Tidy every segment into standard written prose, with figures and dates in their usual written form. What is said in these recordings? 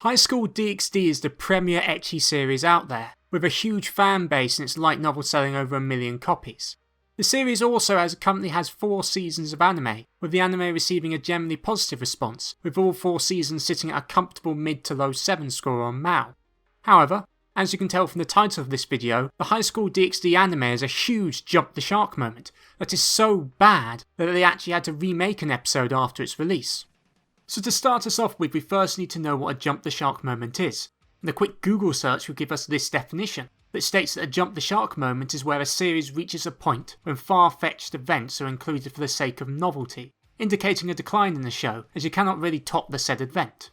Highschool DXD is the premier ecchi series out there, with a huge fan base and its light novel selling over 1 million copies. The series also as a company has 4 seasons of anime, with the anime receiving a generally positive response, with all 4 seasons sitting at a comfortable mid to low 7 score on MAL. However, as you can tell from the title of this video, the Highschool DXD anime is a huge jump the shark moment that is so bad that they actually had to remake an episode after its release. So to start us off with, we first need to know what a jump the shark moment is, and a quick Google search will give us this definition, that states that a jump the shark moment is where a series reaches a point when far-fetched events are included for the sake of novelty, indicating a decline in the show as you cannot really top the said event.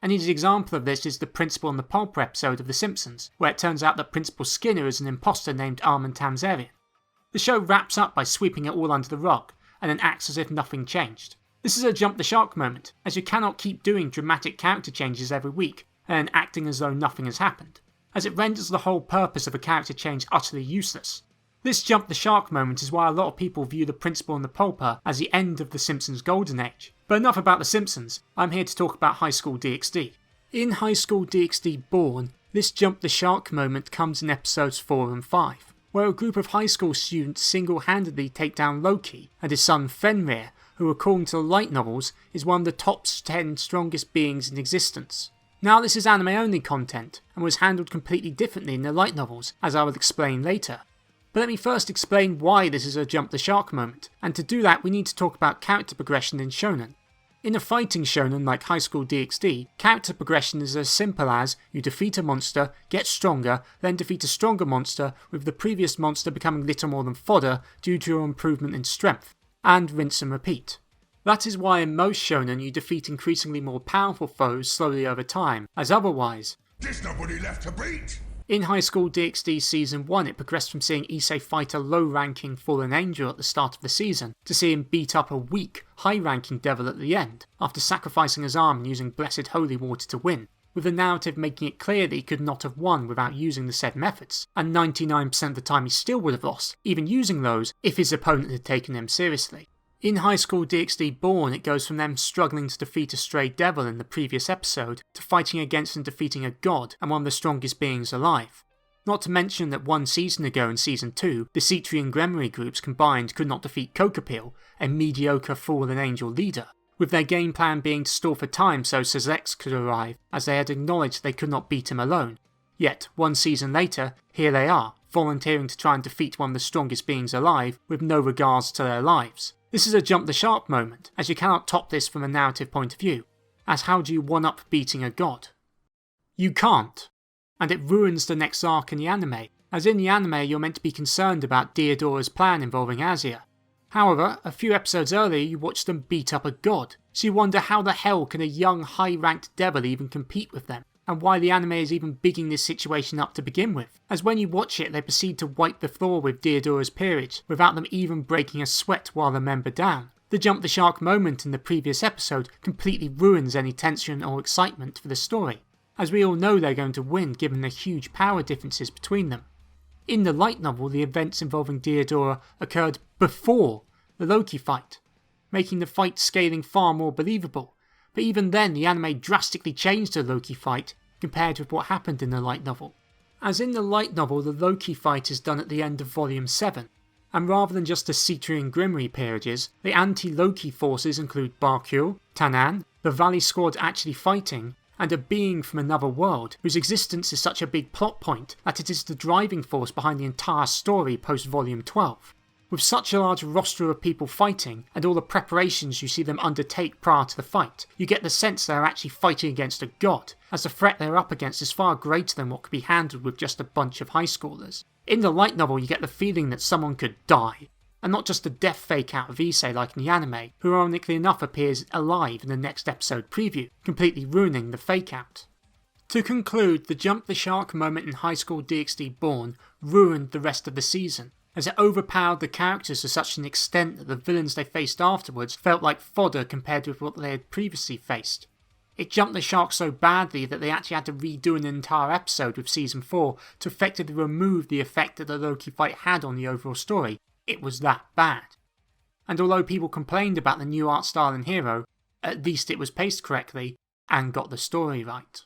An easy example of this is the Principal and the Pulper episode of The Simpsons, where it turns out that Principal Skinner is an imposter named Armin Tamzarian. The show wraps up by sweeping it all under the rug, and then acts as if nothing changed. This is a jump the shark moment, as you cannot keep doing dramatic character changes every week and acting as though nothing has happened, as it renders the whole purpose of a character change utterly useless. This jump the shark moment is why a lot of people view the Principal and the Pulper as the end of The Simpsons' golden age. But enough about The Simpsons, I'm here to talk about Highschool DxD. In Highschool DxD Born, this jump the shark moment comes in episodes 4 and 5, where a group of high school students single-handedly take down Loki and his son Fenrir, who according to the light novels is one of the top 10 strongest beings in existence. Now this is anime only content, and was handled completely differently in the light novels, as I will explain later. But let me first explain why this is a jump the shark moment, and to do that we need to talk about character progression in shonen. In a fighting shonen like Highschool DxD, character progression is as simple as you defeat a monster, get stronger, then defeat a stronger monster, with the previous monster becoming little more than fodder due to your improvement in strength, and rinse and repeat. That is why in most shonen you defeat increasingly more powerful foes slowly over time, as otherwise, there's nobody left to beat! In Highschool DxD Season 1 it progressed from seeing Issei fight a low-ranking fallen angel at the start of the season, to see him beat up a weak, high-ranking devil at the end, after sacrificing his arm and using blessed holy water to win, with the narrative making it clear that he could not have won without using the said methods, and 99% of the time he still would have lost, even using those, if his opponent had taken him seriously. In Highschool DxD Born it goes from them struggling to defeat a stray devil in the previous episode, to fighting against and defeating a god and one of the strongest beings alive. Not to mention that 1 season ago in Season 2, the Citri and Gremory groups combined could not defeat Kokopil, a mediocre fallen angel leader, with their game plan being to stall for time so Sazek's could arrive, as they had acknowledged they could not beat him alone. Yet, 1 season later, here they are, volunteering to try and defeat one of the strongest beings alive with no regards to their lives. This is a jump the shark moment, as you cannot top this from a narrative point of view, as how do you one-up beating a god? You can't, and it ruins the next arc in the anime, as in the anime you're meant to be concerned about Deodora's plan involving Azia. However, a few episodes earlier you watch them beat up a god, so you wonder how the hell can a young high-ranked devil even compete with them, and why the anime is even bigging this situation up to begin with, as when you watch it they proceed to wipe the floor with Deodora's peerage without them even breaking a sweat while the member down. The jump the shark moment in the previous episode completely ruins any tension or excitement for the story, as we all know they're going to win given the huge power differences between them. In the light novel the events involving Deodora occurred before the Loki fight, making the fight scaling far more believable. But even then the anime drastically changed the Loki fight compared with what happened in the light novel. As in the light novel the Loki fight is done at the end of volume 7, and rather than just the Citri and Gremory peerages, the anti-Loki forces include Barkul, Tanan, the Valley Squad actually fighting, and a being from another world whose existence is such a big plot point that it is the driving force behind the entire story post volume 12. With such a large roster of people fighting, and all the preparations you see them undertake prior to the fight, you get the sense they are actually fighting against a god, as the threat they are up against is far greater than what could be handled with just a bunch of high schoolers. In the light novel you get the feeling that someone could die, and not just a death fake out of Issei like in the anime, who ironically enough appears alive in the next episode preview, completely ruining the fake out. To conclude, the jump the shark moment in Highschool DxD Born ruined the rest of the season, as it overpowered the characters to such an extent that the villains they faced afterwards felt like fodder compared with what they had previously faced. It jumped the shark so badly that they actually had to redo an entire episode with Season 4 to effectively remove the effect that the Loki fight had on the overall story. It was that bad. And although people complained about the new art style and hero, at least it was paced correctly and got the story right.